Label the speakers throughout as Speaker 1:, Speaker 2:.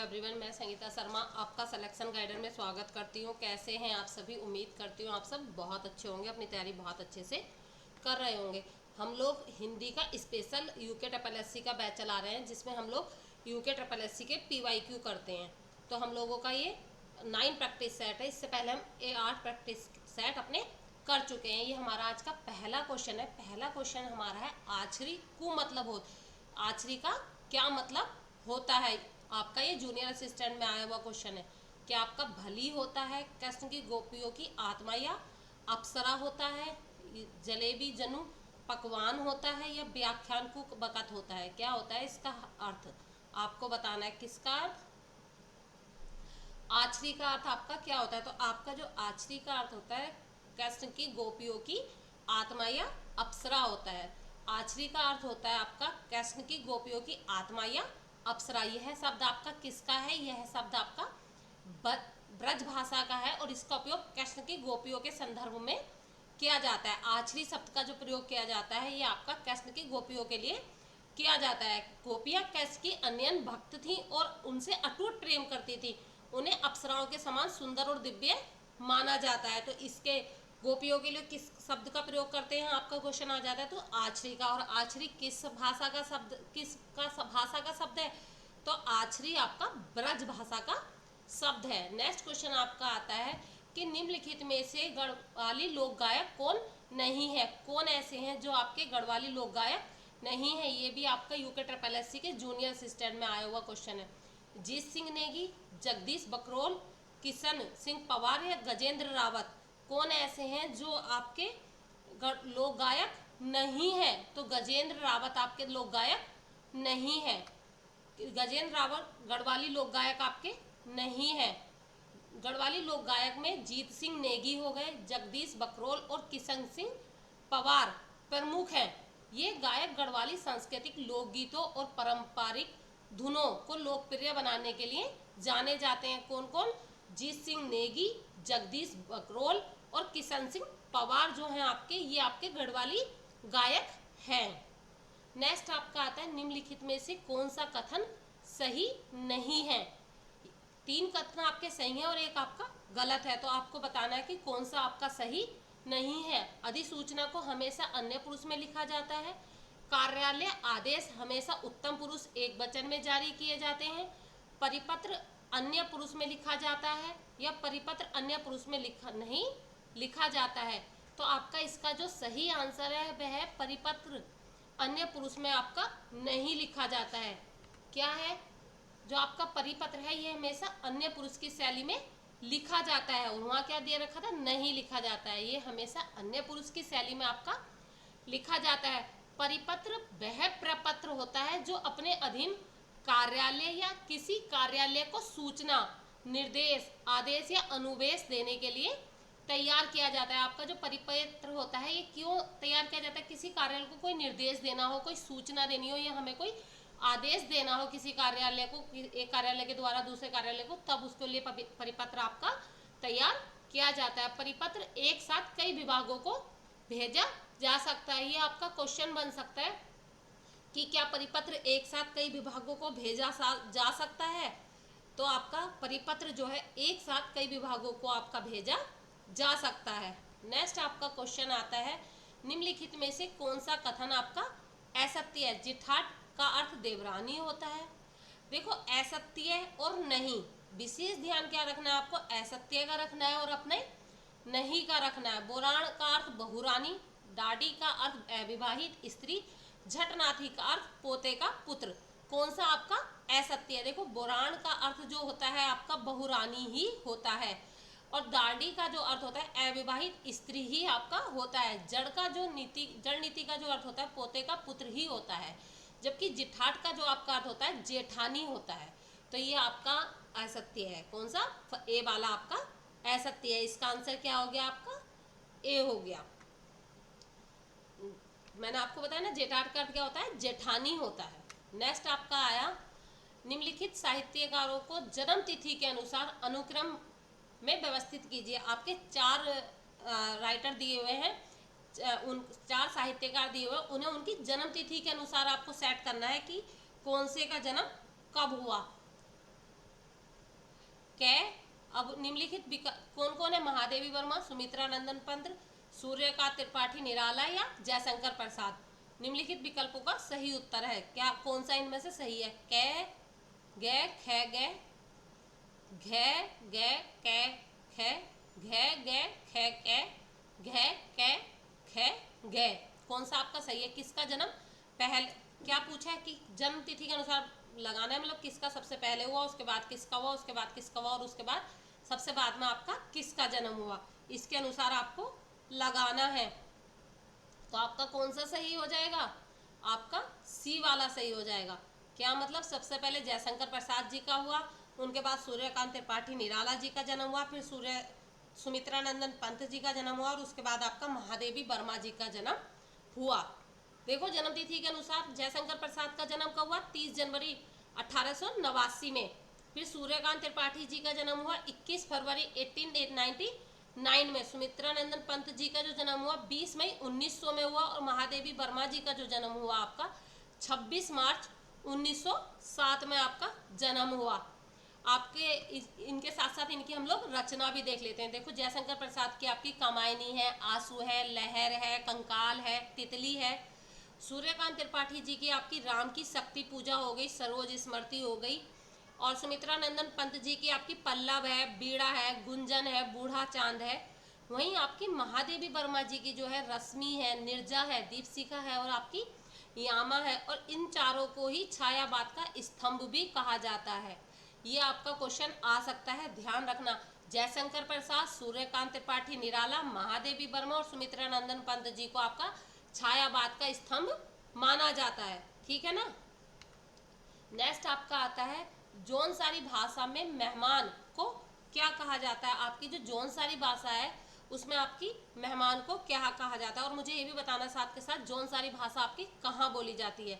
Speaker 1: Everyone, मैं संगीता शर्मा आपका selection guider में स्वागत करती हूँ। कैसे हैं आप सभी? उम्मीद करती हूँ आप सब बहुत अच्छे होंगे, अपनी तैयारी बहुत अच्छे से कर रहे होंगे। हम लोग हिंदी का स्पेशल यूके ट्रिपल एससी का बैच चला रहे हैं, जिसमें हम लोग यूके ट्रिपल एससी के PYQ करते हैं। तो हम लोगों का ये 9 प्रैक्टिस सेट है। इससे पहले हम 8 प्रैक्टिस सेट अपने कर चुके हैं। ये हमारा आज का पहला क्वेश्चन है। पहला क्वेश्चन हमारा है आछरी कु मतलब हो। आछरी का क्या मतलब होता है? आपका ये जूनियर असिस्टेंट में आया हुआ क्वेश्चन है। क्या आपका भली होता है, कृष्ण की गोपियों की आत्मा, या अप्सरा होता है, जलेबी जनू पकवान होता है, या व्याख्यान को बकत होता है? क्या होता है इसका अर्थ? आपको बताना है। किसका अर्थ? आछरी का अर्थ आपका क्या होता है? तो आपका जो आछरी का अर्थ होता है, कृष्ण की गोपियों की आत्मा या अप्सरा होता है। आछरी का अर्थ होता है आपका कृष्ण की गोपियों की आत्मा या अप्सरा। यह शब्द आपका किसका है? यह शब्द आपका ब्रज भाषा का है और इसका उपयोग कृष्ण की गोपियों के संदर्भ में किया जाता है। आछरी शब्द का जो प्रयोग किया जाता है, ये आपका कृष्ण की गोपियों के लिए किया जाता है। गोपियां कृष्ण की अनन्य भक्त थीं और उनसे अटूट प्रेम करती थी। उन्हें अप्सराओं के समान सुंदर और दिव्य माना जाता है। तो इसके गोपियों के लिए किस शब्द का प्रयोग करते हैं? आपका क्वेश्चन आ जाता है तो आछरी का। और आछरी किस भाषा का शब्द, भाषा का शब्द है? तो आछरी आपका ब्रज भाषा का शब्द है। नेक्स्ट क्वेश्चन आपका आता है कि निम्नलिखित में से गढ़वाली लोक गायक कौन नहीं है? कौन ऐसे हैं जो आपके गढ़वाली लोक गायक नहीं है? ये भी आपका यूके ट्रिपल एससी के जूनियर असिस्टेंट में आया हुआ क्वेश्चन है। जीत सिंह नेगी, जगदीश बकरोल, किशन सिंह पवार या गजेंद्र रावत, कौन ऐसे हैं जो आपके लोक गायक नहीं है? तो गजेंद्र रावत आपके लोक गायक नहीं है। गजेंद्र रावत गढ़वाली लोक गायक आपके नहीं है। गढ़वाली लोक गायक में जीत सिंह नेगी हो गए, जगदीश बकरोल और किशन सिंह पवार प्रमुख हैं। ये गायक गढ़वाली सांस्कृतिक लोकगीतों और पारंपरिक धुनों को लोकप्रिय बनाने के लिए जाने जाते हैं। कौन कौन? जीत सिंह नेगी, जगदीश बकरोल और किशन सिंह पवार जो हैं आपके, ये आपके गढ़वाली गायक हैं। नेक्स्ट आपका आता है निम्नलिखित में से कौन सा कथन सही नहीं है? 3 कथन आपके सही हैं और एक आपका गलत है। तो आपको बताना है कि कौन सा आपका सही नहीं है। अधिसूचना को हमेशा अन्य पुरुष में लिखा जाता है। कार्यालय आदेश हमेशा उत्तम पुरुष एक वचन में जारी किए जाते हैं। परिपत्र अन्य पुरुष में लिखा जाता है, या परिपत्र अन्य पुरुष में नहीं लिखा जाता है। तो आपका इसका जो सही आंसर है वह है परिपत्र अन्य पुरुष में आपका नहीं लिखा जाता है। क्या है? जो आपका परिपत्र है ये हमेशा अन्य पुरुष की शैली में लिखा जाता है। और वहाँ क्या दे रखा था? नहीं लिखा जाता है। ये हमेशा अन्य पुरुष की शैली में आपका लिखा जाता है। परिपत्र वह प्रपत्र होता है जो अपने अधीन कार्यालय या किसी कार्यालय को सूचना, निर्देश, आदेश या अनुवेश देने के लिए तैयार किया जाता है। आपका जो परिपत्र होता है ये क्यों तैयार किया जाता है? किसी कार्यालय को कोई निर्देश देना हो, कोई सूचना देनी हो, या हमें कोई आदेश देना हो किसी कार्यालय को, एक कार्यालय के द्वारा दूसरे कार्यालय को, तब उसके लिए परिपत्र आपका तैयार किया जाता है। परिपत्र एक साथ कई विभागों को भेजा जा सकता है। ये आपका क्वेश्चन बन सकता है कि क्या परिपत्र एक साथ कई विभागों को भेजा जा सकता है? तो आपका परिपत्र जो है एक साथ कई विभागों को आपका भेजा जा सकता है। नेक्स्ट आपका क्वेश्चन आता है निम्नलिखित में से कौन सा कथन आपका असत्य है? जिठाट का अर्थ देवरानी होता है। देखो, असत्य और नहीं, विशेष ध्यान क्या रखना है आपको? असत्य का रखना है और अपने नहीं का रखना है। बोराण का अर्थ बहुरानी, डाडी का अर्थ अविवाहित स्त्री, झटनाथी का अर्थ पोते का पुत्र। कौन सा आपका असत्य है? देखो, बोराण का अर्थ जो होता है आपका बहुरानी ही होता है, और दाढ़ी का जो अर्थ होता है अविवाहित स्त्री ही आपका होता है। जड़ नीति का जो अर्थ होता है पोते का पुत्र ही होता है, जबकि जिठाट का जो आपका अर्थ होता है जेठानी होता है। तो ये आपका असत्य है। कौन सा? ए वाला आपका असत्य है। इसका आंसर क्या हो गया? आपका ए हो गया। मैंने आपको बताया ना जेठाट का अर्थ क्या होता है? जेठानी होता है। नेक्स्ट आपका आया निम्नलिखित साहित्यकारों को जन्म तिथि के अनुसार अनुक्रम में व्यवस्थित कीजिए। आपके 4 राइटर दिए हुए हैं, उन 4 साहित्यकार दिए हुए, उन्हें उनकी जन्म तिथि के अनुसार आपको सेट करना है कि कौन से का जन्म कब हुआ। कै। अब निम्नलिखित कौन कौन है? महादेवी वर्मा, सुमित्रा नंदन पंत, सूर्यकांत त्रिपाठी निराला या जयशंकर प्रसाद। निम्नलिखित विकल्पों का सही उत्तर है क्या? कौन सा इनमें से सही है? कै गे खे गे, घे गे कै खे, घे गे खे कै, घे कै खे गे। कौन सा आपका सही है? किसका जन्म पहले, क्या पूछा है कि जन्म तिथि के अनुसार लगाना है, मतलब किसका सबसे पहले हुआ, उसके बाद किसका हुआ, उसके बाद किसका हुआ, और उसके बाद सबसे बाद में आपका किसका जन्म हुआ, इसके अनुसार आपको लगाना है। तो आपका कौन सा सही हो जाएगा? आपका सी वाला सही हो जाएगा। क्या मतलब? सबसे पहले जयशंकर प्रसाद जी का हुआ, उनके बाद सूर्यकांत त्रिपाठी निराला जी का जन्म हुआ, फिर सुमित्रा नंदन पंत जी का जन्म हुआ, और उसके बाद आपका महादेवी वर्मा जी का जन्म हुआ। देखो जन्म तिथि के अनुसार जयशंकर प्रसाद का जन्म कब हुआ? 30 जनवरी 1889 में। फिर सूर्यकांत त्रिपाठी जी का जन्म हुआ 21 फरवरी 1899 में। सुमित्रा नंदन पंत जी का जो जन्म हुआ 20 मई 1900 में हुआ, और महादेवी वर्मा जी का जो जन्म हुआ आपका 26 मार्च 1907 में आपका जन्म हुआ। आपके इनके साथ साथ इनकी हम लोग रचना भी देख लेते हैं। देखो जयशंकर प्रसाद की आपकी कामायनी है, आंसू है, लहर है, कंकाल है, तितली है। सूर्यकांत त्रिपाठी जी की आपकी राम की शक्ति पूजा हो गई, सरोज स्मृति हो गई। और सुमित्रा नंदन पंत जी की आपकी पल्लव है, बीड़ा है, गुंजन है, बूढ़ा चांद है। वहीं आपकी महादेवी वर्मा जी की जो है रश्मि है, निर्जा है, दीपशिखा है, और आपकी यामा है। और इन चारों को ही छायावाद का स्तंभ भी कहा जाता है। ये आपका क्वेश्चन आ सकता है, ध्यान रखना। जयशंकर प्रसाद, सूर्यकांत त्रिपाठी निराला, महादेवी वर्मा और सुमित्रा नंदन पंत जी को आपका छायावाद का स्तंभ माना जाता है। ठीक है ना। नेक्स्ट आपका आता है जौनसारी भाषा में मेहमान को क्या कहा जाता है। आपकी जो जौनसारी भाषा है उसमें आपकी मेहमान को क्या कहा जाता है। और मुझे ये भी बताना साथ के साथ जौनसारी भाषा आपकी कहाँ बोली जाती है?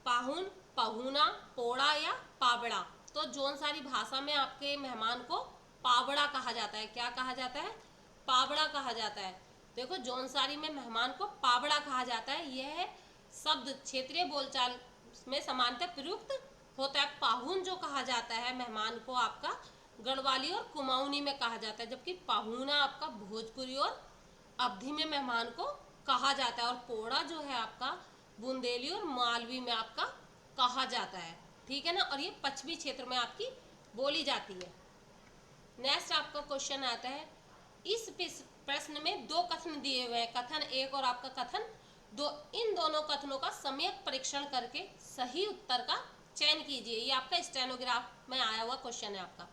Speaker 1: पाहुन, पहुना, पोड़ा या पावड़ा। तो जौनसारी भाषा में आपके मेहमान को पावड़ा कहा जाता है। क्या कहा जाता है? पावड़ा कहा जाता है। देखो जौनसारी में मेहमान को पावड़ा कहा जाता है। यह शब्द क्षेत्रीय बोलचाल में समानतः प्रयुक्त होता है। पाहुन जो कहा जाता है मेहमान को आपका गढ़वाली और कुमाऊनी में कहा जाता है, जबकि पाहुना आपका भोजपुरी और अवधी में मेहमान को कहा जाता है। और पोड़ा जो है आपका बुंदेली और मालवी में आपका कहा जाता है। ठीक है ना। और ये पश्चिमी क्षेत्र में आपकी बोली जाती है। नेक्स्ट आपका क्वेश्चन आता है, इस प्रश्न में दो कथन दिए हुए हैं, कथन एक और आपका कथन दो। इन दोनों कथनों का सम्यक परीक्षण करके सही उत्तर का चयन कीजिए। ये आपका स्टेनोग्राफ में आया हुआ क्वेश्चन है आपका।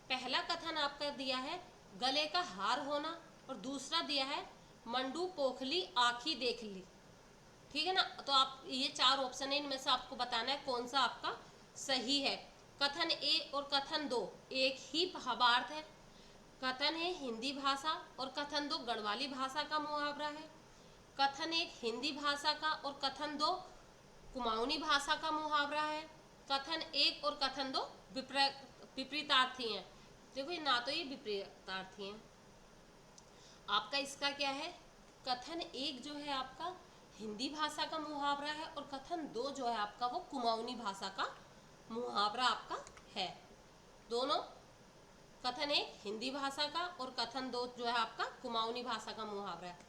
Speaker 1: पहला कथन आपका दिया है गले का हार होना, और दूसरा दिया है मंडू पोखली आखी देख ली। ठीक है ना। तो आप ये चार ऑप्शन है, इनमें से आपको बताना है कौन सा आपका सही है। कथन ए और कथन दो एक ही भावार्थ है। कथन है हिंदी भाषा और कथन दो गढ़वाली भाषा का मुहावरा है। कथन एक हिंदी भाषा का और कथन दो कुमाऊनी भाषा का मुहावरा है। कथन एक और कथन दो विपरीतार्थी हैं। देखो ये ना तो ये विपरीतार्थी हैं आपका, इसका क्या है? कथन एक जो है आपका हिंदी भाषा का मुहावरा है, और कथन दो जो है आपका वो कुमाऊनी भाषा का मुहावरा आपका है। दोनों कथन एक हिंदी भाषा का और कथन दो जो है आपका कुमाऊनी भाषा का मुहावरा है।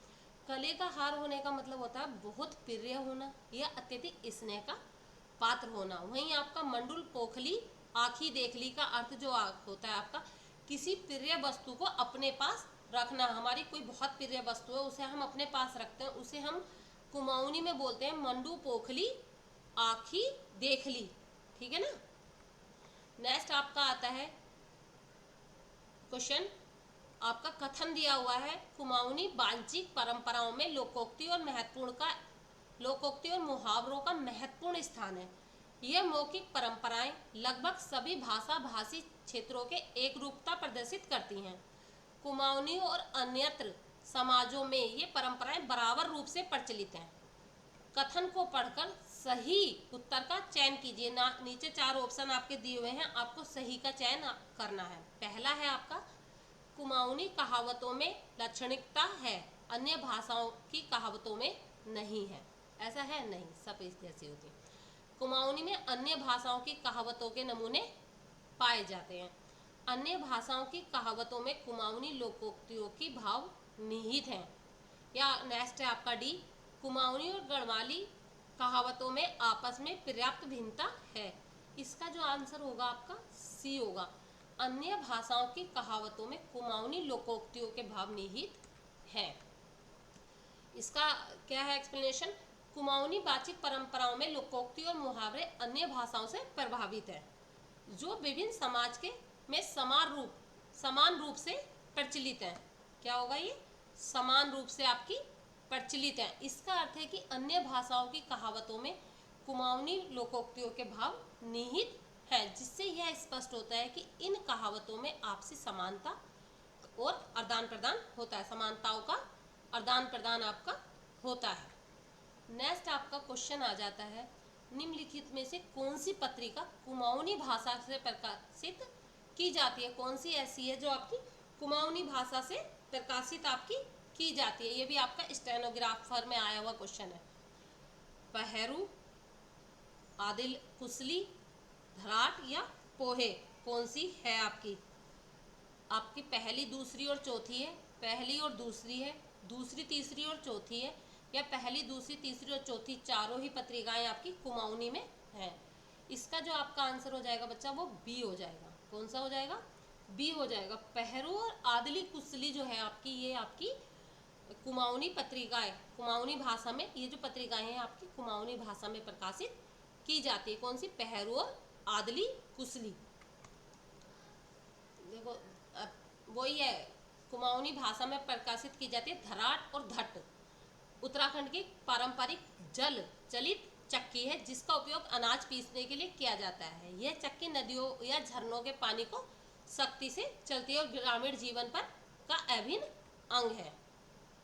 Speaker 1: गले का हार होने का मतलब होता है बहुत प्रिय होना या अत्यधिक स्नेह का पात्र होना। वहीं आपका मंडूल पोखली आखी देखली का अर्थ जो होता है आपका किसी प्रिय वस्तु को अपने पास रखना। हमारी कोई बहुत प्रिय वस्तु है उसे हम अपने पास रखते हैं, उसे हम कुमाऊनी में बोलते हैं मंडू पोखली आखी देखली। ठीक है ना। नेक्स्ट आपका आता है क्वेश्चन, आपका कथन दिया हुआ है कुमाऊनी वांचिक परंपराओं में लोकोक्ति और मुहावरों का महत्वपूर्ण स्थान है। यह मौखिक परंपराएं लगभग सभी भाषा भाषी क्षेत्रों के एक रूपता प्रदर्शित करती हैं। कुमाऊनी और अन्यत्र समाजों में ये परंपराएं बराबर रूप से प्रचलित हैं। कथन को पढ़कर सही उत्तर का चयन कीजिए। ना नीचे चार ऑप्शन आपके दिए हुए हैं, आपको सही का चयन करना है। पहला है आपका कुमाऊनी कहावतों में लाक्षणिकता है, अन्य भाषाओं की कहावतों में नहीं है। ऐसा है नहीं, सब इस जैसी होती है। कुमाऊनी में अन्य भाषाओं की कहावतों के नमूने पाए जाते हैं। अन्य भाषाओं की कहावतों में कुमाऊनी लोकोक्तियों की भाव निहित हैं। या नेक्स्ट है आपका डी, कुमाऊनी और गढ़वाली कहावतों में आपस में पर्याप्त भिन्नता है। इसका जो आंसर होगा आपका सी होगा, अन्य भाषाओं की कहावतों में कुमाऊनी लोकोक्तियों के भाव निहित हैं। इसका क्या है एक्सप्लेनेशन, कुमाऊनी बातचीत परंपराओं में लोकोक्ति और मुहावरे अन्य भाषाओं से प्रभावित है, जो विभिन्न समाज के में समान रूप से प्रचलित है। क्या होगा ये, समान रूप से आपकी प्रचलित है। इसका अर्थ है कि अन्य भाषाओं की कहावतों में कुमाऊनी लोकोक्तियों के भाव निहित है, जिससे यह स्पष्ट होता है कि इन कहावतों में आपसी समानता और आदान प्रदान होता है, समानताओं का आदान प्रदान आपका होता है। नेक्स्ट आपका क्वेश्चन आ जाता है, निम्नलिखित में से कौन सी पत्रिका कुमाऊनी भाषा से प्रकाशित की जाती है, कौन सी ऐसी है जो आपकी कुमाऊनी भाषा से प्रकाशित आपकी की जाती है। ये भी आपका स्टेनोग्राफर में आया हुआ क्वेश्चन है। पहरू, आदिल कुसली, धराट या पोहे, कौन सी है आपकी पहली, दूसरी और चौथी है, पहली और दूसरी है, दूसरी तीसरी और चौथी है, या पहली दूसरी तीसरी और चौथी चारों ही पत्रिकाएं आपकी कुमाऊनी में हैं। इसका जो आपका आंसर हो जाएगा बच्चा वो बी हो जाएगा। कौन सा हो जाएगा, बी हो जाएगा। पहरू और आदली कुसली जो है आपकी, ये आपकी कुमाऊनी पत्रिकाएं, कुमाऊनी भाषा में ये जो पत्रिकाएं हैं आपकी कुमाऊनी भाषा में प्रकाशित की जाती है। कौन सी, पहरू और आदली कुसली। देखो वही है, कुमाऊनी भाषा में प्रकाशित की जाती है। धराट और धट उत्तराखंड की पारंपरिक जल चलित चक्की है, जिसका उपयोग अनाज पीसने के लिए किया जाता है। यह चक्की नदियों या झरनों के पानी को सख्ती से चलती है और ग्रामीण जीवन पर का अभिन्न अंग है।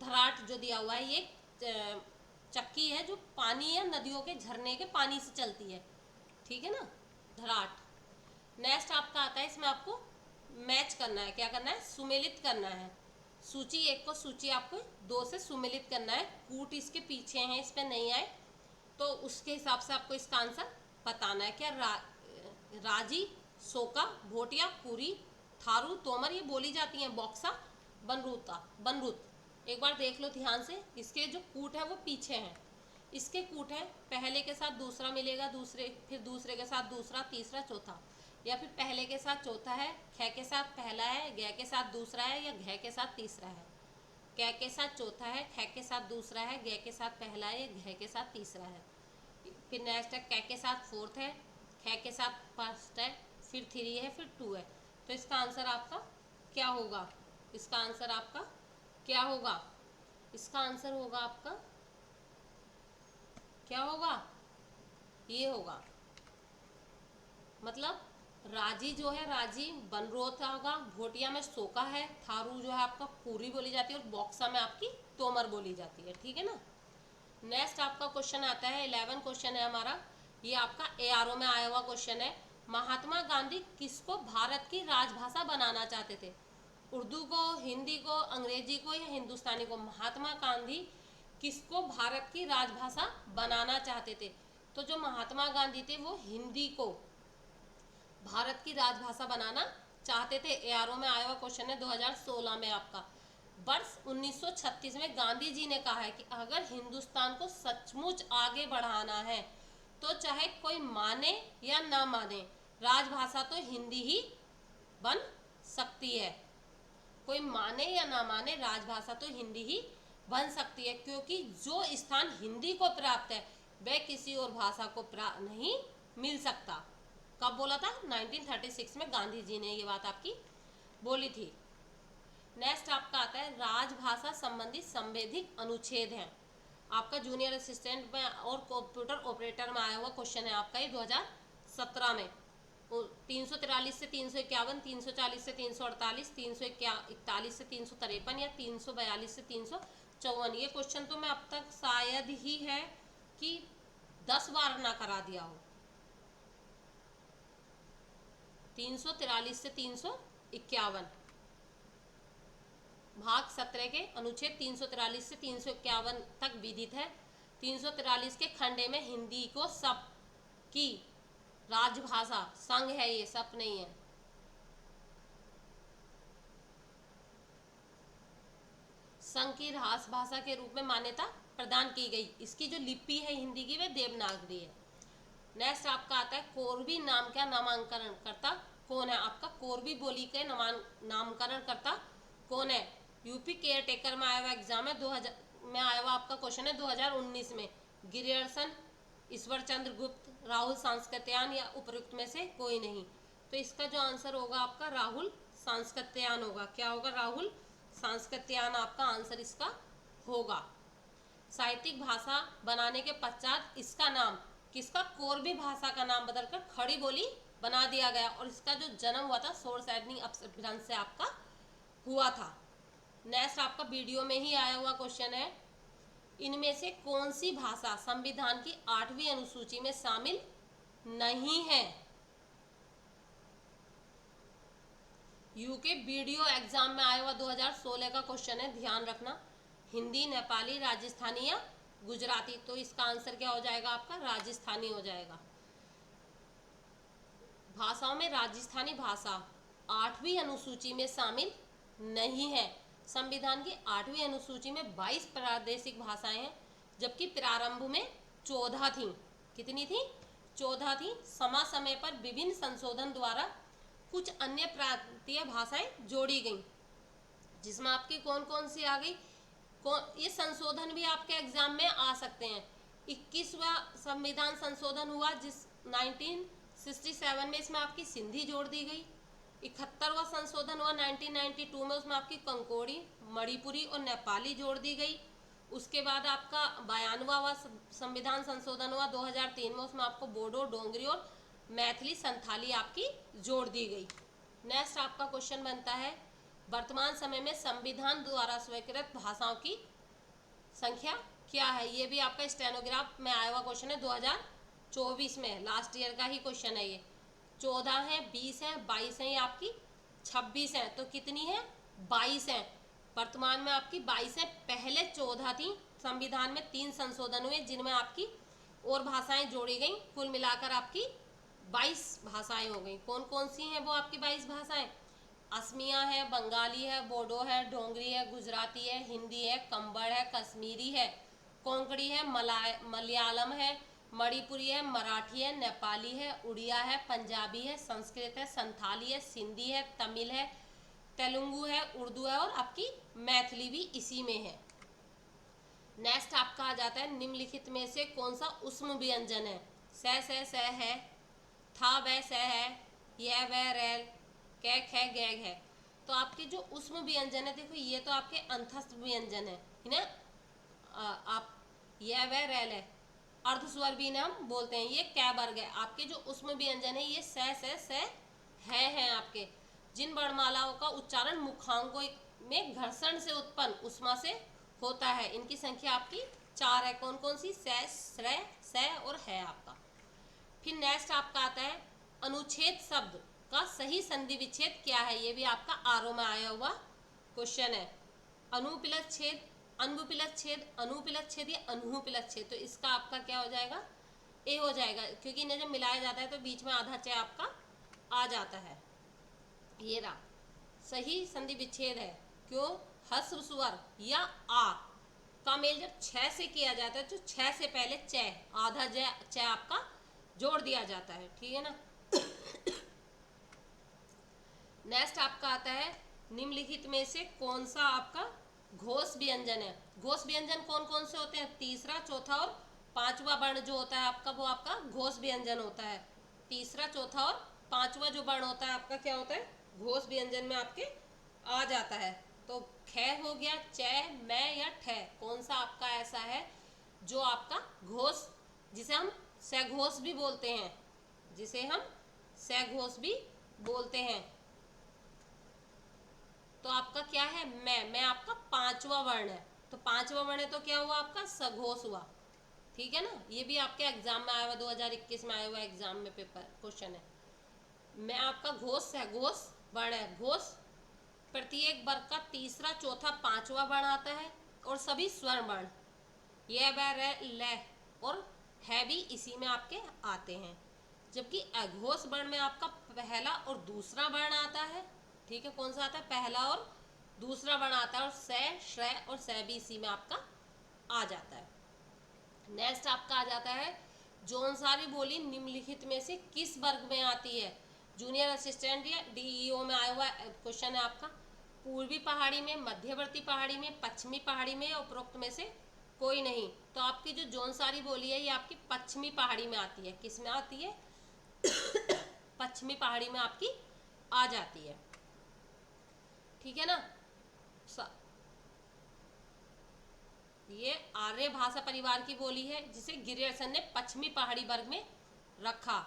Speaker 1: धराट जो दिया हुआ है, ये चक्की है जो पानी या नदियों के झरने के पानी से चलती है, ठीक है ना, धराट। नेक्स्ट आपका आता है, इसमें आपको मैच करना है, क्या करना है, सुमेलित करना है। सूची एक को सूची आपको दो से सुमेलित करना है। कूट इसके पीछे हैं, इस पर नहीं आए तो उसके हिसाब से आपको इसका आंसर बताना है। क्या राजी, सोका, भोटिया, पूरी, थारू, तोमर ये बोली जाती हैं। बॉक्सा, बनरूत। एक बार देख लो ध्यान से, इसके जो कूट है वो पीछे हैं। इसके कूट है, पहले के साथ दूसरा मिलेगा, फिर दूसरे के साथ दूसरा, तीसरा, चौथा, या फिर पहले के साथ चौथा है, ख के साथ पहला है, ग के साथ दूसरा है, या घ के साथ तीसरा है। क के साथ चौथा है, ख के साथ दूसरा है, ग के साथ पहला है, घ के साथ तीसरा है। फिर नेक्स्ट है क के साथ फोर्थ है, ख के साथ फर्स्ट है, फिर थ्री है, फिर टू है। तो इसका आंसर आपका क्या होगा, इसका आंसर आपका क्या होगा, इसका आंसर होगा आपका क्या होगा, ये होगा, मतलब राजी जो है, राजी बनरोत होगा, भोटिया में सोका है, थारू जो है आपका पूरी बोली जाती है, और बॉक्सा में आपकी तोमर बोली जाती है, ठीक है ना। नेक्स्ट आपका क्वेश्चन आता है, 11 क्वेश्चन है हमारा, ये आपका ARO में आया हुआ क्वेश्चन है। महात्मा गांधी किसको भारत की राजभाषा बनाना चाहते थे, उर्दू को, हिंदी को, अंग्रेजी को या हिंदुस्तानी को। महात्मा गांधी किसको भारत की राजभाषा बनाना चाहते थे, तो जो महात्मा गांधी थे वो हिंदी को भारत की राजभाषा बनाना चाहते थे। ARO में आया हुआ क्वेश्चन है 2016 में आपका। वर्ष 1936 में गांधी जी ने कहा है कि अगर हिंदुस्तान को सचमुच आगे बढ़ाना है तो चाहे कोई माने या ना माने, राजभाषा तो हिंदी ही बन सकती है। कोई माने या ना माने, राजभाषा तो हिंदी ही बन सकती है, क्योंकि जो स्थान हिंदी को प्राप्त है वह किसी और भाषा को नहीं मिल सकता। कब बोला था, 1936 में गांधी जी ने ये बात आपकी बोली थी। नेक्स्ट आपका आता है, राजभाषा संबंधी संवैधानिक अनुच्छेद हैं। आपका जूनियर असिस्टेंट में और कंप्यूटर ऑपरेटर में आया हुआ क्वेश्चन है आपका ये 2017 में। 343 से 351, 340 से 348, 341 से 353 या 342 से 354। ये क्वेश्चन तो मैं अब तक शायद ही है कि 10 बार ना करा दिया हो। 343 से 351 भाग 17 के अनुच्छेद 343 से 351 तक विदित है। 343 के खंडे में हिंदी को सब की राजभाषा संघ है, ये सब नहीं है। संघ की राजभाषा के रूप में मान्यता प्रदान की गई। इसकी जो लिपि है हिंदी की, वह देवनागरी है। नेक्स्ट आपका आता है कोरबी नाम का नामांकन करता कौन है? आपका कोरबी बोली के नामकरण करता कौन है? यूपी केयर टेकर में आया हुआ एग्जाम है 2000 में आया हुआ आपका क्वेश्चन है 2019 में। गिरियर्सन, ईश्वर चंद्र गुप्त, राहुल सांस्कृत्यायन या उपयुक्त में से कोई नहीं। तो इसका जो आंसर होगा आपका राहुल सांस्कृत्यायन होगा। क्या होगा? राहुल सांस्कृत्यायन आपका आंसर इसका होगा। साहित्यिक भाषा बनाने के पश्चात इसका नाम किसका? कोरबी भाषा का नाम बदलकर खड़ी बोली बना दिया गया और इसका जो जन्म हुआ था सोरसैनी अपभ्रंश से आपका हुआ था। नेक्स्ट आपका वीडियो में ही आया हुआ क्वेश्चन है, इनमें से कौन सी भाषा संविधान की 8वीं अनुसूची में शामिल नहीं है? यूके वीडियो एग्जाम में आया हुआ 2016 का क्वेश्चन है, ध्यान रखना। हिंदी, नेपाली, राजस्थानी या गुजराती। तो इसका आंसर क्या हो जाएगा आपका? राजस्थानी हो जाएगा। भाषाओं में राजस्थानी भाषा 8वीं अनुसूची में शामिल नहीं है। संविधान की 8वीं अनुसूची में 22 प्रादेशिक भाषाएं हैं, जबकि प्रारंभ में 14 थीं। कितनी थी? 14 थी। समय समय पर विभिन्न संशोधन द्वारा कुछ अन्य प्रांतीय भाषाएं जोड़ी गईं, जिसमें आपकी कौन कौन सी आ गई? ये संशोधन भी आपके एग्जाम में आ सकते हैं। 21वां संविधान संशोधन हुआ जिस 1967 में, इसमें आपकी सिंधी जोड़ दी गई। 71वां संशोधन हुआ 1992 में, उसमें आपकी कंकोड़ी, मणिपुरी और नेपाली जोड़ दी गई। उसके बाद आपका 92वां संविधान संशोधन हुआ 2003 में, उसमें आपको बोडो, डोंगरी और मैथिली, संथाली आपकी जोड़ दी गई। नेक्स्ट आपका क्वेश्चन बनता है, वर्तमान समय में संविधान द्वारा स्वीकृत भाषाओं की संख्या क्या है? ये भी आपका स्टेनोग्राफ में आया हुआ क्वेश्चन है 2024 में, लास्ट ईयर का ही क्वेश्चन है ये। 14 है, 20 है, 22 है या आपकी 26 है? तो कितनी है? 22 है। वर्तमान में आपकी 22 है। पहले 14 थी। संविधान में 3 संशोधन हुए जिनमें आपकी और भाषाएं जोड़ी गई। कुल मिलाकर आपकी 22 भाषाएं हो गई। कौन कौन सी हैं वो आपकी 22 भाषाएं? असमिया है, बंगाली है, बोडो है, डोंगरी है, गुजराती है, हिंदी है, कंबड़ है, कश्मीरी है, कोंकणी है, मलयालम है, मणिपुरी है, मराठी है, नेपाली है, उड़िया है, पंजाबी है, संस्कृत है, संथाली है, सिंधी है, तमिल है, तेलुगु है, उर्दू है और आपकी मैथिली भी इसी में है। नेक्स्ट आपका आ जाता है, निम्नलिखित में से कौन सा उष्म व्यंजन है? से है, था वह से है, यह वह रेल, कैक है, गैग है। तो आपके जो उष्म व्यंजन है, देखो ये तो आपके अंतस्थ व्यंजन है ना। आप यह वह रेल है, अर्धस्वर भी हम बोलते हैं, ये कै वर्ग है। आपके जो उष्म व्यंजन है ये से है आपके। जिन वर्णमालाओं का उच्चारण मुखांकों में घर्षण से उत्पन्न उष्मा से होता है, इनकी संख्या आपकी 4 है। कौन कौन सी? से और है आपका। फिर नेक्स्ट आपका आता है, अनुच्छेद शब्द का सही संधि विच्छेद क्या है? ये भी आपका आरओ में आया हुआ क्वेश्चन है। अनुपिलक छेद, अनुपिलक छेद, अनुपिलक छेद या अनुपिलक छेद। तो इसका आपका क्या हो जाएगा? ए हो जाएगा, क्योंकि इन्हें जब मिलाया जाता है तो बीच में आधा च आपका आ जाता है। ये रहा सही संधि विच्छेद है। क्यों? ह्रस्व स्वर या आ का मेल जब 6 से किया जाता है तो 6 से पहले च, आधा च आपका जोड़ दिया जाता है। ठीक है ना। नेक्स्ट आपका आता है, निम्नलिखित में से कौन सा आपका घोष व्यंजन है? घोष व्यंजन कौन कौन से होते हैं? तीसरा, चौथा और पांचवा वर्ण जो होता है आपका, वो आपका घोष व्यंजन होता है। तीसरा, चौथा और पांचवा जो वर्ण होता है आपका क्या होता है? घोष व्यंजन में आपके आ जाता है। तो ख हो गया, च, मैं या ठ, कौन सा आपका ऐसा है जो आपका घोष, जिसे हम सघोष भी बोलते हैं, जिसे हम सघोष भी बोलते हैं। तो आपका क्या है? मैं आपका पांचवा वर्ण है। तो पांचवा वर्ण है तो क्या हुआ आपका? सघोष हुआ। ठीक है ना। ये भी आपके एग्जाम में आया हुआ 2021 में आया हुआ एग्जाम में पेपर क्वेश्चन है। मैं आपका घोष सघोष वर्ण है। घोष प्रत्येक वर्ग का तीसरा, चौथा, पांचवा वर्ण आता है और सभी स्वर्ण वर्ण ये ल और है भी इसी में आपके आते हैं। जबकि अघोष वर्ण में आपका पहला और दूसरा वर्ण आता है। ठीक है, कौन सा आता है? पहला और दूसरा वर्ण आता है, और से, श्रय और से भी इसी में आपका आ जाता है। नेक्स्ट आपका आ जाता है, जौनसारी बोली निम्नलिखित में से किस वर्ग में आती है? जूनियर असिस्टेंट या डीईओ में आया हुआ क्वेश्चन है आपका। पूर्वी पहाड़ी में, मध्यवर्ती पहाड़ी में, पश्चिमी पहाड़ी में या उपरोक्त में से कोई नहीं। तो आपकी जो जौनसारी बोली है ये आपकी पश्चिमी पहाड़ी में आती है। किस में आती है? पश्चिमी पहाड़ी में आपकी आ जाती है, ठीक है ना। ये आर्य भाषा परिवार की बोली है, जिसे गिरियर्सन ने पश्चिमी पहाड़ी वर्ग में रखा।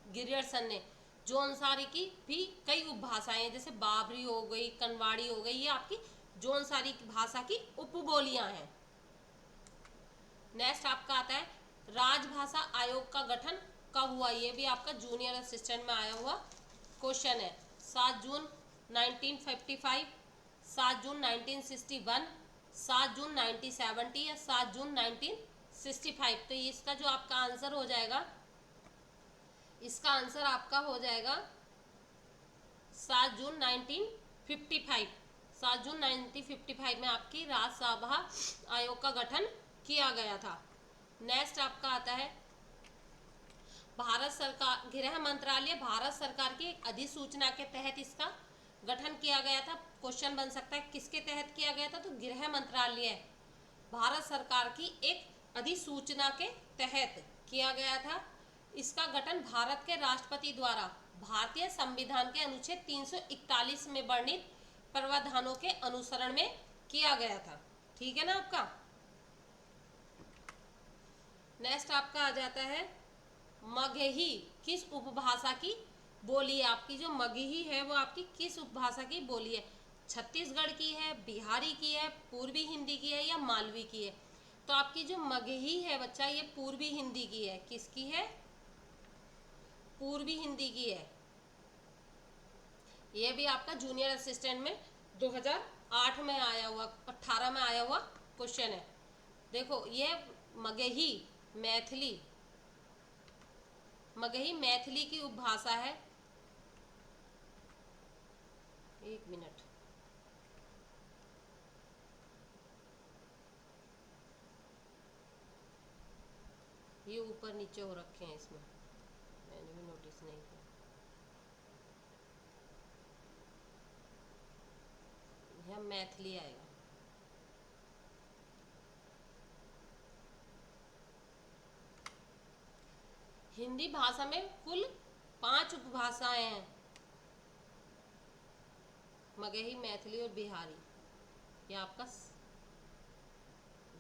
Speaker 1: गिरियर्सन ने जौनसारी की भी कई उपभाषाएं हैं, जैसे बाबरी हो गई, कनवाड़ी हो गई, ये आपकी जौनसारी भाषा की उपबोलियां हैं। नेक्स्ट आपका आता है, राजभाषा आयोग का गठन कब हुआ? ये भी आपका जूनियर असिस्टेंट में आया हुआ क्वेश्चन है। 7 जून 1955, 7 जून 1961, 7 जून 1970 या 7 जून 1965। तो इसका जो आपका आंसर हो जाएगा, इसका आंसर आपका हो जाएगा 7 जून 1955। 7 जून 1955 में आपकी राजसभा आयोग का गठन किया गया था। नेक्स्ट आपका आता है, भारत सरकार, गृह मंत्रालय भारत सरकार की अधिसूचना के तहत इसका गठन किया गया था। क्वेश्चन बन सकता है किसके तहत किया गया था? तो गृह मंत्रालय भारत सरकार की एक अधिसूचना के तहत किया गया था। इसका गठन भारत के राष्ट्रपति द्वारा भारतीय संविधान के अनुच्छेद 341 में वर्णित प्रावधानों के अनुसरण में किया गया था, ठीक है ना आपका। नेक्स्ट आपका आ जाता है, मगही किस उपभाषा की बोली है? आपकी जो मगही है वो आपकी किस उपभाषा की बोली है? छत्तीसगढ़ की है, बिहारी की है, पूर्वी हिंदी की है या मालवी की है? तो आपकी जो मगही है बच्चा, ये पूर्वी हिंदी की है। किसकी है? पूर्वी हिंदी की है। ये भी आपका जूनियर असिस्टेंट में 2008 में आया हुआ, 18 में आया हुआ क्वेश्चन है। देखो ये मगही मैथिली, मगही मैथिली की उपभाषा है। एक मिनट, ये ऊपर नीचे हो रखे हैं, इसमें मैंने भी नोटिस नहीं किया। यह मैथिली आएगा। हिंदी भाषा में कुल 5 उपभाषाएं हैं, मगही, मैथिली और बिहारी। ये आपका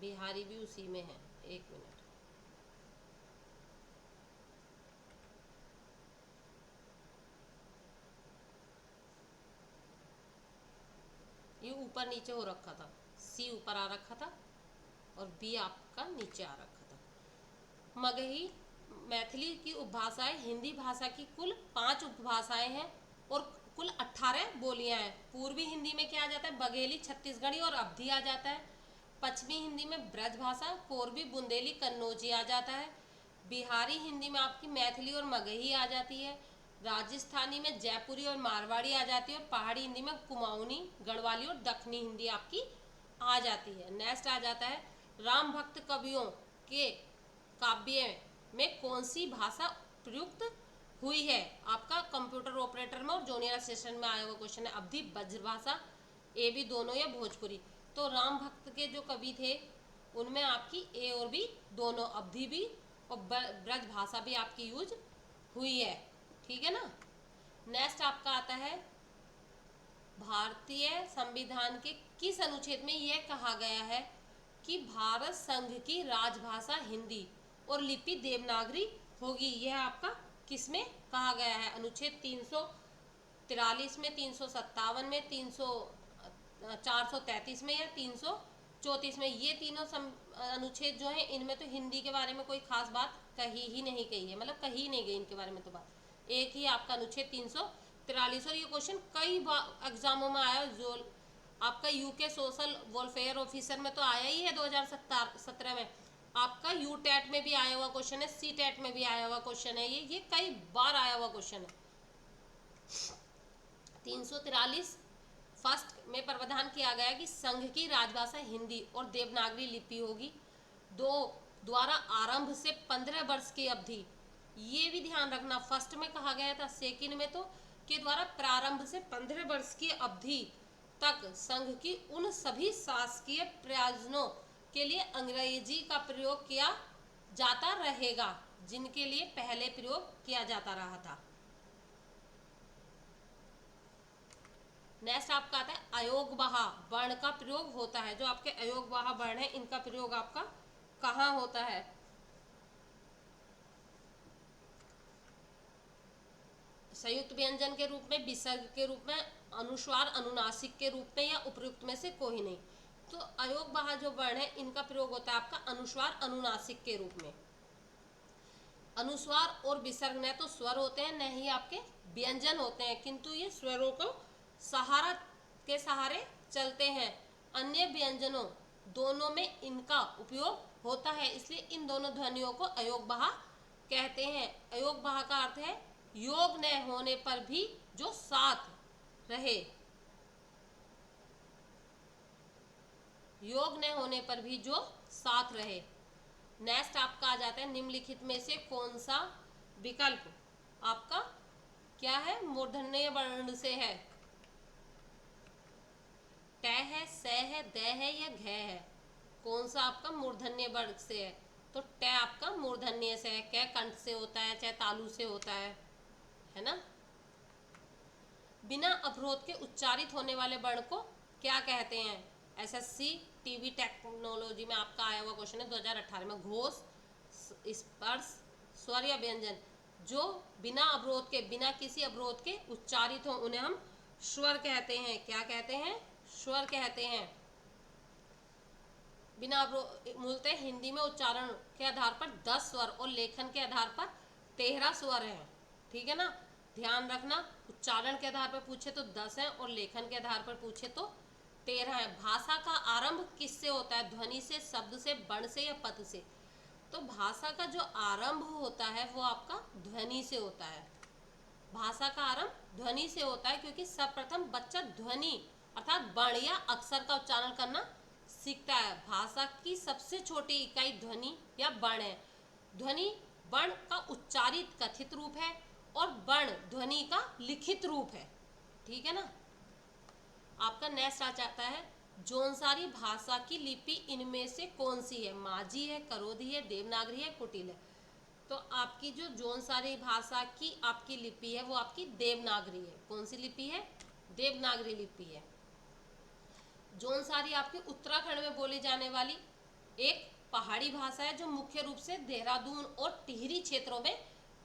Speaker 1: बिहारी भी उसी में है। एक मिनट, ये ऊपर नीचे हो रखा था, सी ऊपर आ रखा था और बी आपका नीचे आ रखा था। मगही मैथिली की उपभाषाएं हिंदी भाषा की कुल 5 उपभाषाएं हैं और कुल 18 बोलियां हैं। पूर्वी हिंदी में क्या आ जाता है? बघेली, छत्तीसगढ़ी और अवधी आ जाता है। पश्चिमी हिंदी में ब्रज भाषा, कोरबी, बुंदेली, कन्नौजी आ जाता है। बिहारी हिंदी में आपकी मैथिली और मगही आ जाती है। राजस्थानी में जयपुरी और मारवाड़ी आ जाती है। और पहाड़ी हिंदी में कुमाऊनी, गढ़वाली और दक्षिणी हिंदी आपकी आ जाती है। नेक्स्ट आ जाता है, राम भक्त कवियों के काव्य में कौन सी भाषा प्रयुक्त हुई है? आपका कंप्यूटर ऑपरेटर में और जूनियर असिस्टेंट में आया हुआ क्वेश्चन है। अवधी, ब्रजभाषा, ए बी दोनों या भोजपुरी? तो राम भक्त के जो कवि थे उनमें आपकी ए और बी दोनों, अवधी भी और ब्रज भाषा भी आपकी यूज हुई है, ठीक है ना। नेक्स्ट आपका आता है, भारतीय संविधान के किस अनुच्छेद में यह कहा गया है कि भारत संघ की राजभाषा हिंदी और लिपि देवनागरी होगी? यह आपका किस में कहा गया है? अनुच्छेद 343 में, 357 में, 433 में या 334 में? ये तीनों अनुच्छेद जो है इनमें तो हिंदी के बारे में कोई खास बात कही ही नहीं गई है, मतलब कही नहीं गई इनके बारे में तो बात। एक ही आपका अनुच्छेद 343। और ये क्वेश्चन कई एग्जामों में आया, जो आपका यूके सोशल वेलफेयर ऑफिसर में तो आया ही है 2017 में। आपका यू टेट में भी आया हुआ क्वेश्चन है, सी टेट में भी आया हुआ क्वेश्चन है। ये कई बार आया हुआ क्वेश्चन है। 343 फर्स्ट में प्रावधान किया गया कि संघ की राजभाषा हिंदी और देवनागरी लिपि होगी। दो, द्वारा आरंभ से 15 वर्ष की अवधि, ये भी ध्यान रखना, फर्स्ट में कहा गया था, सेकंड में तो के द्वारा प्रारंभ से 15 वर्ष की अवधि तक संघ की उन सभी शासकीय प्रयोजनों के लिए अंग्रेजी का प्रयोग किया जाता रहेगा जिनके लिए पहले प्रयोग किया जाता रहा था। नेक्स्ट आपका आता है अयोगवाह वर्ण का प्रयोग होता है। जो आपके अयोगवाह वर्ण है इनका प्रयोग आपका कहाँ होता है? संयुक्त व्यंजन के रूप में, विसर्ग के रूप में, अनुस्वार अनुनासिक के रूप में, या उपयुक्त में से कोई नहीं। तो अयोगवाह जो वर्ण है इनका प्रयोग होता है आपका अनुस्वार अनुनासिक के रूप में। अनुस्वार और विसर्ग न तो स्वर होते हैं न ही आपके व्यंजन होते हैं, किंतु ये स्वरों को सहारा के सहारे चलते हैं। अन्य व्यंजनों दोनों में इनका उपयोग होता है, इसलिए इन दोनों ध्वनियों को अयोगवाह कहते हैं। अयोगवाह का अर्थ है योग न होने पर भी जो साथ रहे, योग न होने पर भी जो साथ रहे। नेक्स्ट आपका आ जाता है निम्नलिखित में से कौन सा विकल्प आपका क्या है? मूर्धन्य वर्ण से है। ट है, स है, द है या घ है? कौन सा आपका मूर्धन्य वर्ण से है? तो ट आपका मूर्धन्य से है। क कंठ से होता है, चाहे तालु से होता है ना। बिना अवरोध के उच्चारित होने वाले वर्ण को क्या कहते हैं? एसएससी टीवी टेक्नोलॉजी में आपका आया हुआ क्वेश्चन है 2018 में। घोष, स्पर्श, स्वर या व्यंजन जो बिना अवरोध के, बिना किसी अवरोध के उच्चारित हो उन्हें हम स्वर कहते हैं। क्या कहते हैं? स्वर कहते हैं। बिना अवरोध, मूलतः हिंदी में उच्चारण के आधार पर 10 स्वर और लेखन के आधार पर 13 स्वर हैं। ठीक है ना, ध्यान रखना। उच्चारण के आधार पर पूछे तो 10 है और लेखन के आधार पर पूछे तो 13 है। भाषा का आरंभ किससे होता है? ध्वनि से, शब्द से, वर्ण से या पद से? तो भाषा का जो आरंभ होता है वो आपका ध्वनि से होता है। भाषा का आरंभ ध्वनि से होता है, क्योंकि सर्वप्रथम बच्चा ध्वनि अर्थात वर्ण या अक्षर का उच्चारण करना सीखता है। भाषा की सबसे छोटी इकाई ध्वनि या वर्ण है। ध्वनि वर्ण का उच्चारित कथित रूप है और वर्ण ध्वनि का लिखित रूप है। ठीक है ना। आपका नेक्स्ट आ जाता है जौनसारी भाषा की लिपि इनमें से कौन सी है? माझी है, करोधी है, देवनागरी है, कुटिल है। तो आपकी जो जौनसारी भाषा की आपकी लिपि है वो आपकी देवनागरी है। कौन सी लिपि है? देवनागरी लिपि है। जौनसारी आपके उत्तराखंड में बोली जाने वाली एक पहाड़ी भाषा है जो मुख्य रूप से देहरादून और टिहरी क्षेत्रों में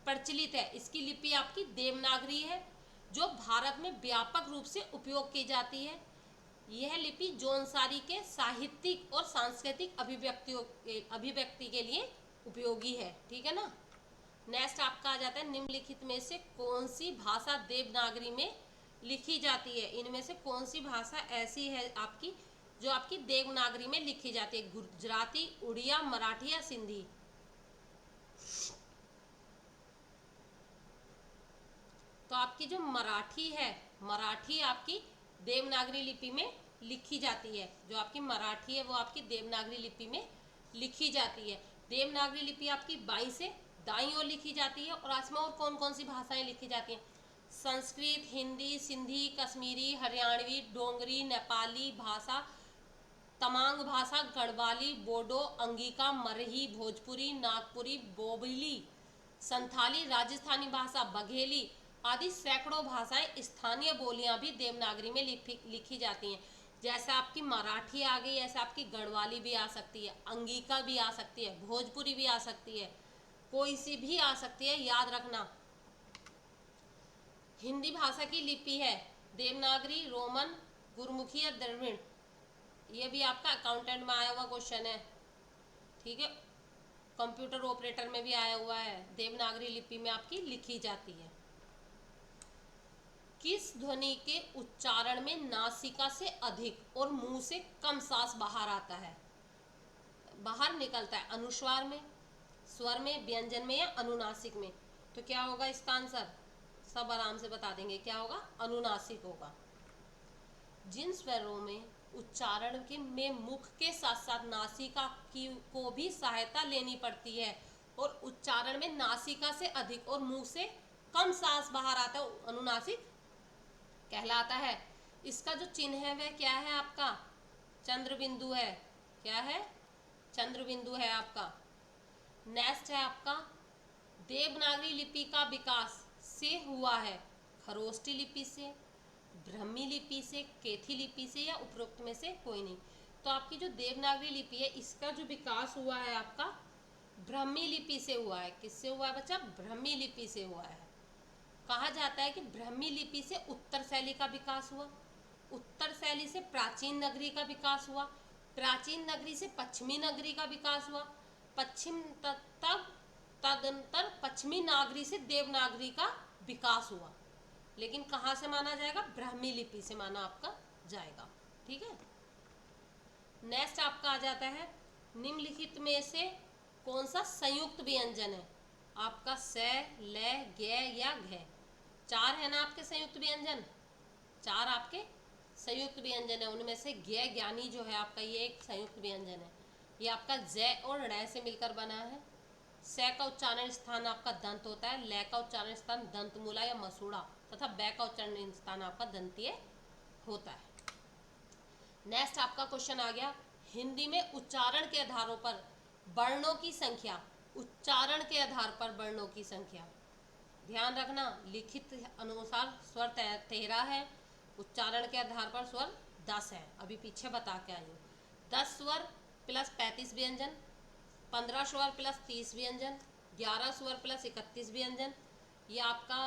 Speaker 1: प्रचलित है। इसकी लिपि आपकी देवनागरी है जो भारत में व्यापक रूप से उपयोग की जाती है। यह लिपि जौनसारी के साहित्यिक और सांस्कृतिक अभिव्यक्ति के लिए उपयोगी है। ठीक है ना। नेक्स्ट आपका आ जाता है निम्नलिखित में से कौन सी भाषा देवनागरी में लिखी जाती है? इनमें से कौन सी भाषा ऐसी है आपकी जो आपकी देवनागरी में लिखी जाती है? गुजराती, उड़िया, मराठी या सिंधी? तो आपकी जो मराठी है, मराठी आपकी देवनागरी लिपि में लिखी जाती है। जो आपकी मराठी है वो आपकी देवनागरी लिपि में लिखी जाती है। देवनागरी लिपि आपकी बाईं से दाईं ओर लिखी जाती है। और इसमें और कौन कौन सी भाषाएं लिखी जाती हैं? संस्कृत, हिंदी, सिंधी, कश्मीरी, हरियाणवी, डोंगरी, नेपाली भाषा, तमांग भाषा, गढ़वाली, बोडो, अंगिका, मरही, भोजपुरी, नागपुरी, बोबली, संथाली, राजस्थानी भाषा, बघेली आदि सैकड़ों भाषाएं, स्थानीय बोलियां भी देवनागरी में लिखी जाती हैं। जैसे आपकी मराठी आ गई, ऐसे आपकी गढ़वाली भी आ सकती है, अंगिका भी आ सकती है, भोजपुरी भी आ सकती है, कोई सी भी आ सकती है। याद रखना। हिंदी भाषा की लिपि है देवनागरी, रोमन, गुरमुखी या द्रविड़। ये भी आपका अकाउंटेंट में आया हुआ क्वेश्चन है। ठीक है, कंप्यूटर ऑपरेटर में भी आया हुआ है। देवनागरी लिपि में आपकी लिखी जाती है। किस ध्वनि के उच्चारण में नासिका से अधिक और मुंह से कम सांस बाहर आता है, बाहर निकलता है? अनुस्वार में, स्वर में, व्यंजन में या अनुनासिक में? तो क्या होगा इसका आंसर? सब आराम से बता देंगे। क्या होगा? अनुनासिक होगा। जिन स्वरों में उच्चारण के में मुख के साथ साथ नासिका की को भी सहायता लेनी पड़ती है और उच्चारण में नासिका से अधिक और मुंह से कम सांस बाहर आता है, अनुनासिक कहलाता है। इसका जो चिन्ह है वह क्या है आपका? चंद्र बिंदु है। क्या है? चंद्र बिंदु है आपका। नेक्स्ट है आपका, देवनागरी लिपि का विकास से हुआ है खरोष्टी लिपि से, ब्राह्मी लिपि से, केथी लिपि से या उपरोक्त में से कोई नहीं। तो आपकी जो देवनागरी लिपि है इसका जो विकास हुआ है आपका ब्राह्मी लिपि से हुआ है। किससे हुआ है बच्चा? ब्राह्मी लिपि से हुआ है। कहा जाता है कि ब्राह्मी लिपि से उत्तर शैली का विकास हुआ, उत्तर शैली से प्राचीन नगरी का विकास हुआ, प्राचीन नगरी से पश्चिमी नगरी का विकास हुआ, पश्चिम तब तदंतर पश्चिमी नागरी से देवनागरी का विकास हुआ। लेकिन कहाँ से माना जाएगा? ब्राह्मी लिपि से माना आपका जाएगा। ठीक है। नेक्स्ट आपका आ जाता है, निम्नलिखित में से कौन सा संयुक्त व्यंजन है? आपका स, ल, ग या घ। चार है ना आपके संयुक्त व्यंजन, चार आपके संयुक्त व्यंजन है। उनमें से ज्ञ ज्ञानी जो है आपका ये एक संयुक्त व्यंजन है। ये आपका ज और ण से मिलकर बना है। स का उच्चारण स्थान आपका दंत होता है, ल का उच्चारण स्थान दंतमूला या मसूड़ा तथा ब का उच्चारण स्थान आपका दंतीय होता है। नेक्स्ट आपका क्वेश्चन आ गया, हिंदी में उच्चारण के आधारों पर वर्णों की संख्या। उच्चारण के आधार पर वर्णों की संख्या ध्यान रखना, लिखित अनुसार स्वर 13 है, उच्चारण के आधार पर स्वर 10 है। अभी पीछे बता के आई हूँ। 10 स्वर प्लस 35 व्यंजन, 15 स्वर प्लस 30 व्यंजन, 11 स्वर प्लस 31 व्यंजन, ये आपका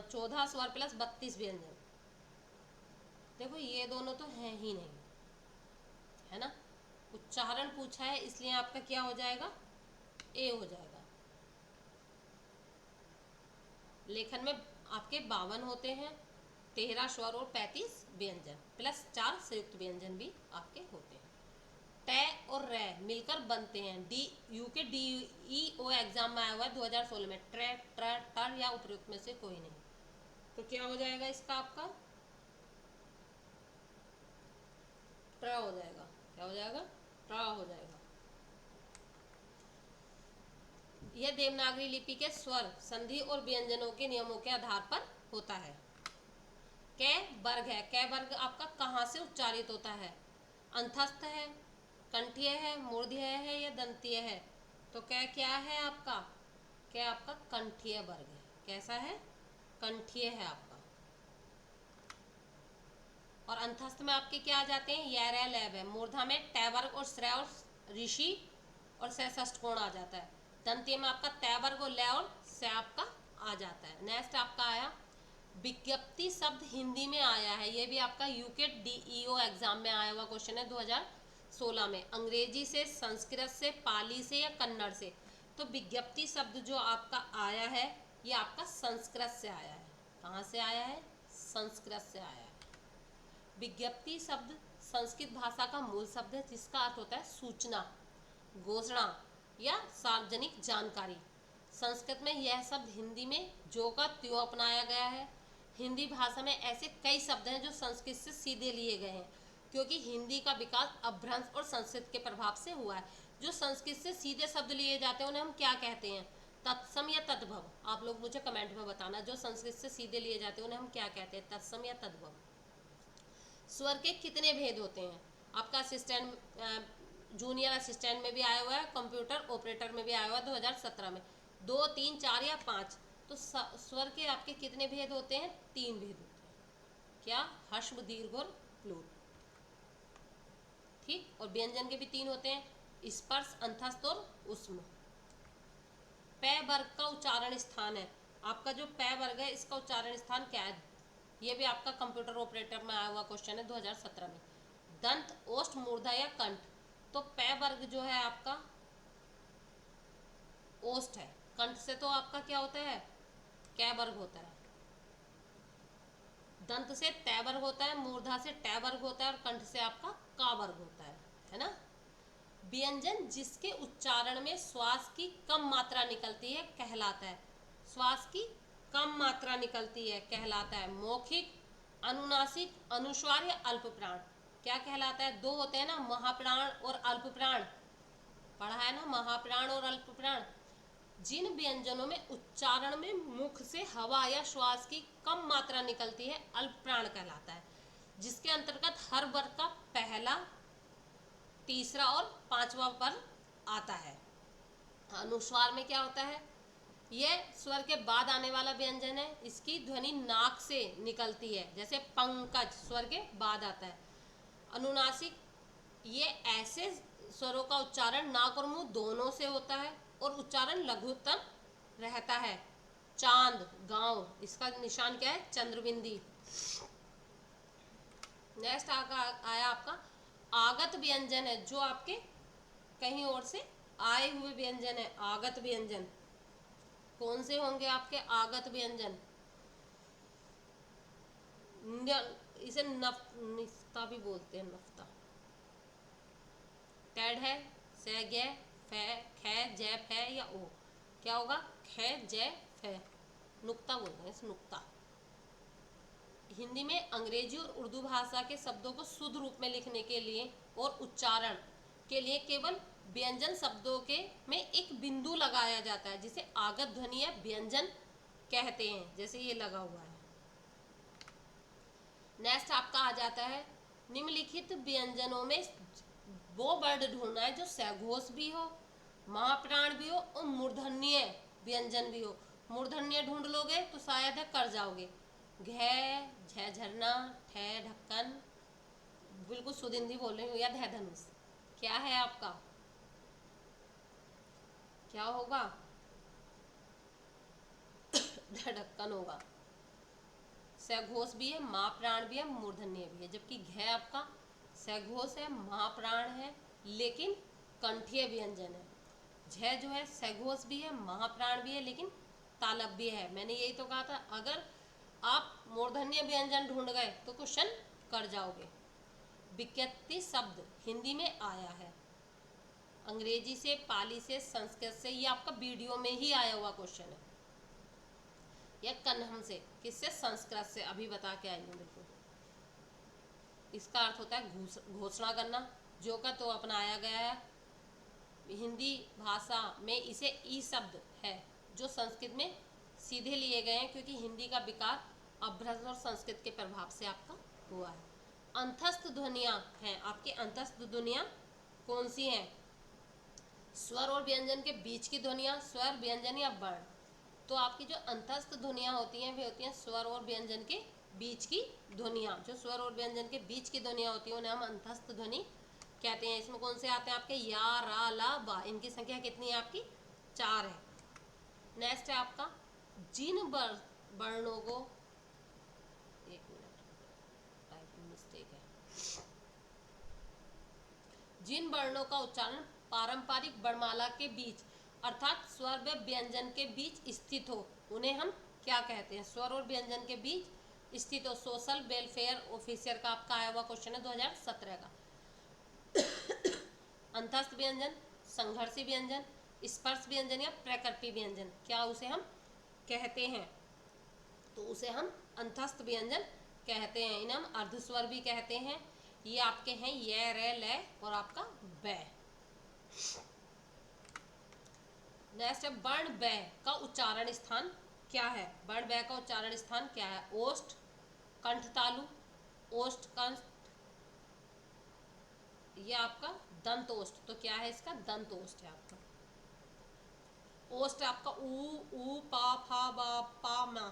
Speaker 1: 14 स्वर प्लस 32 व्यंजन। देखो ये दोनों तो हैं ही नहीं, है ना। उच्चारण पूछा है इसलिए आपका क्या हो जाएगा? ए हो जाएगा। लेखन में आपके 52 होते हैं, 13 स्वर और 35 व्यंजन प्लस 4 संयुक्त व्यंजन भी आपके होते हैं। ट और र मिलकर बनते हैं डी यू के DEO एग्जाम में आया हुआ है 2016 में। ट्र, ट्र, टर या उपयुक्त में से कोई नहीं। तो क्या हो जाएगा इसका? आपका ट्र हो जाएगा। क्या हो जाएगा? ट्र हो जाएगा। यह देवनागरी लिपि के स्वर, संधि और व्यंजनों के नियमों के आधार पर होता है। कै वर्ग है। कै वर्ग आपका कहाँ से उच्चारित होता है? अंतस्थ है, कंठीय है, मूर्धन्य है या दंतीय है? तो कै क्या है आपका? कै आपका कंठीय वर्ग है। कैसा है? कंठीय है आपका। और अंतस्थ में आपके क्या आ जाते हैं? य, रै, लैब है। मूर्धा में टै वर्ग और श्रय और ऋषि और स षष्ठकोण आ जाता है। दंतीय में आपका तै वर्ग और लय और स आपका आ जाता है। नेक्स्ट आपका आया, विज्ञप्ति शब्द हिंदी में आया है। ये भी आपका यूके DEO एग्जाम में आया हुआ क्वेश्चन है 2016 में। अंग्रेजी से, संस्कृत से, पाली से या कन्नड़ से? तो विज्ञप्ति शब्द जो आपका आया है ये आपका संस्कृत से आया है। कहाँ से आया है? संस्कृत से आया है। विज्ञप्ति शब्द संस्कृत भाषा का मूल शब्द है जिसका अर्थ होता है सूचना, घोषणा या सार्वजनिक जानकारी। संस्कृत में यह शब्द हिंदी में जो का त्यों अपनाया गया है। हिंदी भाषा में ऐसे कई शब्द हैं जो संस्कृत से सीधे लिए गए हैं, क्योंकि हिंदी का विकास अपभ्रंश और संस्कृत के प्रभाव से हुआ है। जो संस्कृत से सीधे शब्द लिए जाते हैं उन्हें हम क्या कहते हैं? तत्सम या तद्भव? आप लोग मुझे कमेंट में बताना, जो संस्कृत से सीधे लिए जाते हैं उन्हें हम क्या कहते हैं? तत्सम या तद्भव। स्वर के कितने भेद होते हैं? आपका असिस्टेंट, जूनियर असिस्टेंट में भी आया हुआ है, कंप्यूटर ऑपरेटर में भी आया हुआ है 2017 में। 2, 3, 4 या 5? तो स्वर के आपके कितने भेद होते हैं? 3 भेद होते हैं। क्या? ह्रस्व, दीर्घ और प्लुत। ठीक। और व्यंजन के भी 3 होते हैं, स्पर्श, अंतस्थ और ऊष्म। पै वर्ग का उच्चारण स्थान है। आपका जो पै वर्ग है इसका उच्चारण स्थान क्या है? ये भी आपका कंप्यूटर ऑपरेटर में आया हुआ क्वेश्चन है 2017 में। दंत, ओष्ठ, मूर्धा या कंठ? तो पै वर्ग जो है आपका ओष्ठ है। कंठ से तो आपका क्या होता है? कै वर्ग होता है। दंत से तै वर्ग होता है, मूर्धा से टै वर्ग होता है और कंठ से आपका का वर्ग होता है ना। व्यंजन जिसके उच्चारण में श्वास की कम मात्रा निकलती है कहलाता है। श्वास की कम मात्रा निकलती है कहलाता है मौखिक, अनुनासिक, अनुस्वार या अल्प प्राण क्या कहलाता है? दो होते हैं ना, महाप्राण और अल्प प्राण, पढ़ा है ना, महाप्राण और अल्प प्राण। जिन व्यंजनों में उच्चारण में मुख से हवा या श्वास की कम मात्रा निकलती है, अल्प प्राण कहलाता है, जिसके अंतर्गत हर वर्ग का पहला, तीसरा और पांचवा वर्ग आता है। अनुस्वार में क्या होता है? यह स्वर के बाद आने वाला व्यंजन है, इसकी ध्वनि नाक से निकलती है, जैसे पंकज स्वर के बाद आता है। अनुनासिक, ये ऐसे स्वरों का उच्चारण नाक और मुंह दोनों से होता है और उच्चारण लघुत्तम रहता है। चांद, गांव, इसका निशान क्या है? चंद्रबिंदी। नेक्स्ट आया आपका आगत व्यंजन है, जो आपके कहीं और से आए हुए व्यंजन है। आगत व्यंजन कौन से होंगे आपके आगत व्यंजन? इसे निफ्ता भी बोलते हैं, नफ्ता। टैड है, से, गे, फे, खे, जै, फे या ओ, क्या होगा? खे, जै, फे, नुक्ता बोलते हैं, इस नुक्ता। हिंदी में अंग्रेजी और उर्दू भाषा के शब्दों को शुद्ध रूप में लिखने के लिए और उच्चारण के लिए केवल व्यंजन शब्दों के में एक बिंदु लगाया जाता है, जिसे आगत ध्वनि या व्यंजन कहते हैं, जैसे ये लगा हुआ है। नेक्स्ट आपका आ जाता है निम्नलिखित व्यंजनों में वो वर्ड ढूंढना है जो सघोष भी हो, महाप्राण भी हो और मूर्धन्य व्यंजन भी हो। मूर्धन्य ढूंढ लोगे तो शायद है कर जाओगे। घे, झ, झरना, ठे, ढक्कन, बिल्कुल शुद्ध हिंदी बोल रही हूँ, या धै, धनुष। क्या है आपका? क्या होगा? ढक्कन होगा। सघोष भी है, महाप्राण भी है, मूर्धन्य भी है, जबकि घे आपका सघोष है, महाप्राण है, लेकिन कंठीय व्यंजन है। झ जो है सघोष भी है, महाप्राण भी है, लेकिन तालव्य है। मैंने यही तो कहा था, अगर आप मूर्धन्य व्यंजन ढूंढ गए तो क्वेश्चन कर जाओगे। विकृति शब्द हिंदी में आया है अंग्रेजी से, पाली से, संस्कृत से, ये आपका वीडियो में ही आया हुआ क्वेश्चन है, या कन्हम से, किससे? संस्कृत से, अभी बता के आई हूँ बिल्कुल। इसका अर्थ होता है घोषणा करना, जो का तो अपनाया गया है। हिंदी भाषा में इसे ई शब्द है, जो संस्कृत में सीधे लिए गए हैं, क्योंकि हिंदी का विकार अभ्रंश और संस्कृत के प्रभाव से आपका हुआ है। अंतस्थ ध्वनियाँ हैं आपकी। अंतस्थ ध्वनियाँ कौन सी हैं? स्वर और व्यंजन के बीच की ध्वनियाँ, स्वर, व्यंजन या वर्ण। तो आपकी जो अंतस्थ ध्वनियाँ होती हैं वे होती हैं स्वर और व्यंजन के बीच की ध्वनियाँ। जो स्वर और व्यंजन के बीच की ध्वनियाँ होती हैं उन्हें हम अंतस्थ ध्वनि कहते हैं। इसमें कौन से आते हैं आपके? या, रा, ला, बा। इनकी संख्या कितनी है आपकी? 4 है। नेक्स्ट है आपका जिन वर्णों को, एक मिनट, टाइपिंग मिस्टेक है। जिन वर्णों का उच्चारण पारंपरिक वर्णमाला के बीच अर्थात स्वर व व्यंजन के बीच स्थित हो, उन्हें हम क्या कहते हैं? स्वर और व्यंजन के बीच स्थित हो। सोशल वेलफेयर ऑफिसर का आपका आया हुआ क्वेश्चन है 2017 का। अंतस्थ व्यंजन, संघर्षी व्यंजन, स्पर्श व्यंजन या प्रकृति व्यंजन, क्या उसे हम कहते हैं? तो उसे हम अंतस्थ व्यंजन कहते हैं। इन्हें हम अर्धस्वर भी कहते हैं। ये आपके हैं ये, रे, ले और आपका बै। नेक्स्ट है वर्ण बै का उच्चारण स्थान क्या है? वर्ण बै का उच्चारण स्थान क्या है? ओष्ठ, कंठ तालु, ओष्ठ कंठ, ये आपका दंत ओष्ठ। तो क्या है इसका? दंत ओष्ठ है आपका। ओष्ठ आपका ऊ, पा, फा, बा, पा, मा।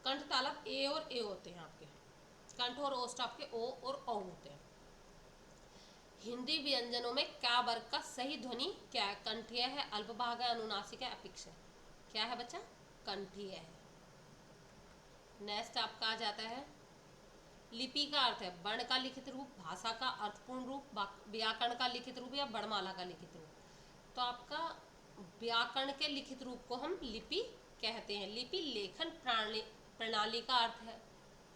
Speaker 1: कंठ तालव ए और ए होते हैं आपके। कंठ और ओष्ठ आपके ओ और औ होते हैं। हिंदी व्यंजनों में क्या वर्ग का सही ध्वनि क्या है? कंठीय है, अल्पभाग है, अनुनासिक है, अपिक्ष है। क्या है बच्चा? कंठीय है। नेक्स्ट आपका आ जाता है लिपि का अर्थ है वर्ण का लिखित रूप, भाषा का अर्थपूर्ण रूप, व्याकरण का लिखित रूप या वर्णमाला का लिखित रूप। तो आपका व्याकरण के लिखित रूप को हम लिपि कहते हैं। लिपि लेखन प्रणाली का अर्थ है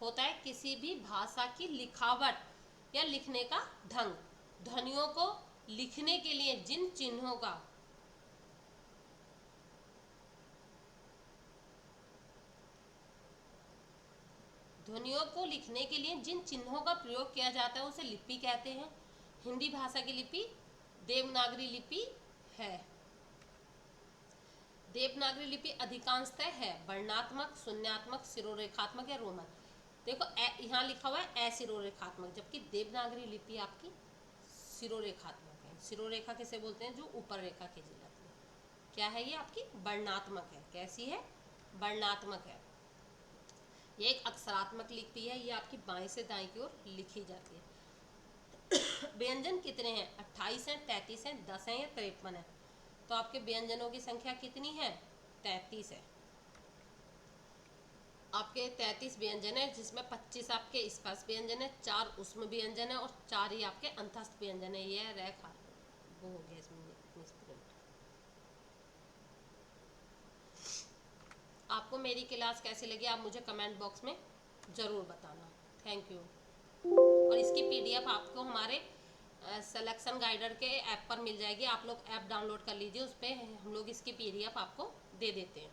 Speaker 1: होता है किसी भी भाषा की लिखावट या लिखने का ढंग। ध्वनियों को लिखने के लिए जिन चिन्हों का ध्वनियों को लिखने के लिए जिन चिन्हों का प्रयोग किया जाता है उसे लिपि कहते हैं। हिंदी भाषा की लिपि देवनागरी लिपि है। देवनागरी लिपि अधिकांशतः है वर्णात्मक, शून्यात्मक, सिरोरेखात्मक या रोमन। देखो यहाँ लिखा हुआ है असिरोरेखात्मक, जबकि देवनागरी लिपि आपकी सिरोरेखात्मक है। सिरोरेखा किसे बोलते हैं? जो ऊपर रेखा खींची जाती है। क्या है ये? आपकी वर्णात्मक है। कैसी है? वर्णात्मक है। ये एक अक्षरात्मक लिपि है। ये आपकी बाएं से दाएं की ओर लिखी जाती है। व्यंजन कितने हैं? 28 हैं, 33 हैं, 10 हैं या 53 है? तो आपके व्यंजनों की संख्या कितनी है? 33 है। आपके 33 व्यंजन है, जिसमें 25 आपके स्पर्श व्यंजन है, 4 उष्म व्यंजन है और 4 ही आपके अंतस्थ व्यंजन है। ये रेखा वो हो गया इसमें मिसप्रिंट। आपको मेरी क्लास कैसी लगी आप मुझे कमेंट बॉक्स में ज़रूर बताना। Thank you. और इसकी पीडीएफ आपको हमारे सिलेक्शन गाइडर के ऐप पर मिल जाएगी। आप लोग ऐप डाउनलोड कर लीजिए, उस पर हम लोग इसकी पीडीएफ आपको दे देते हैं।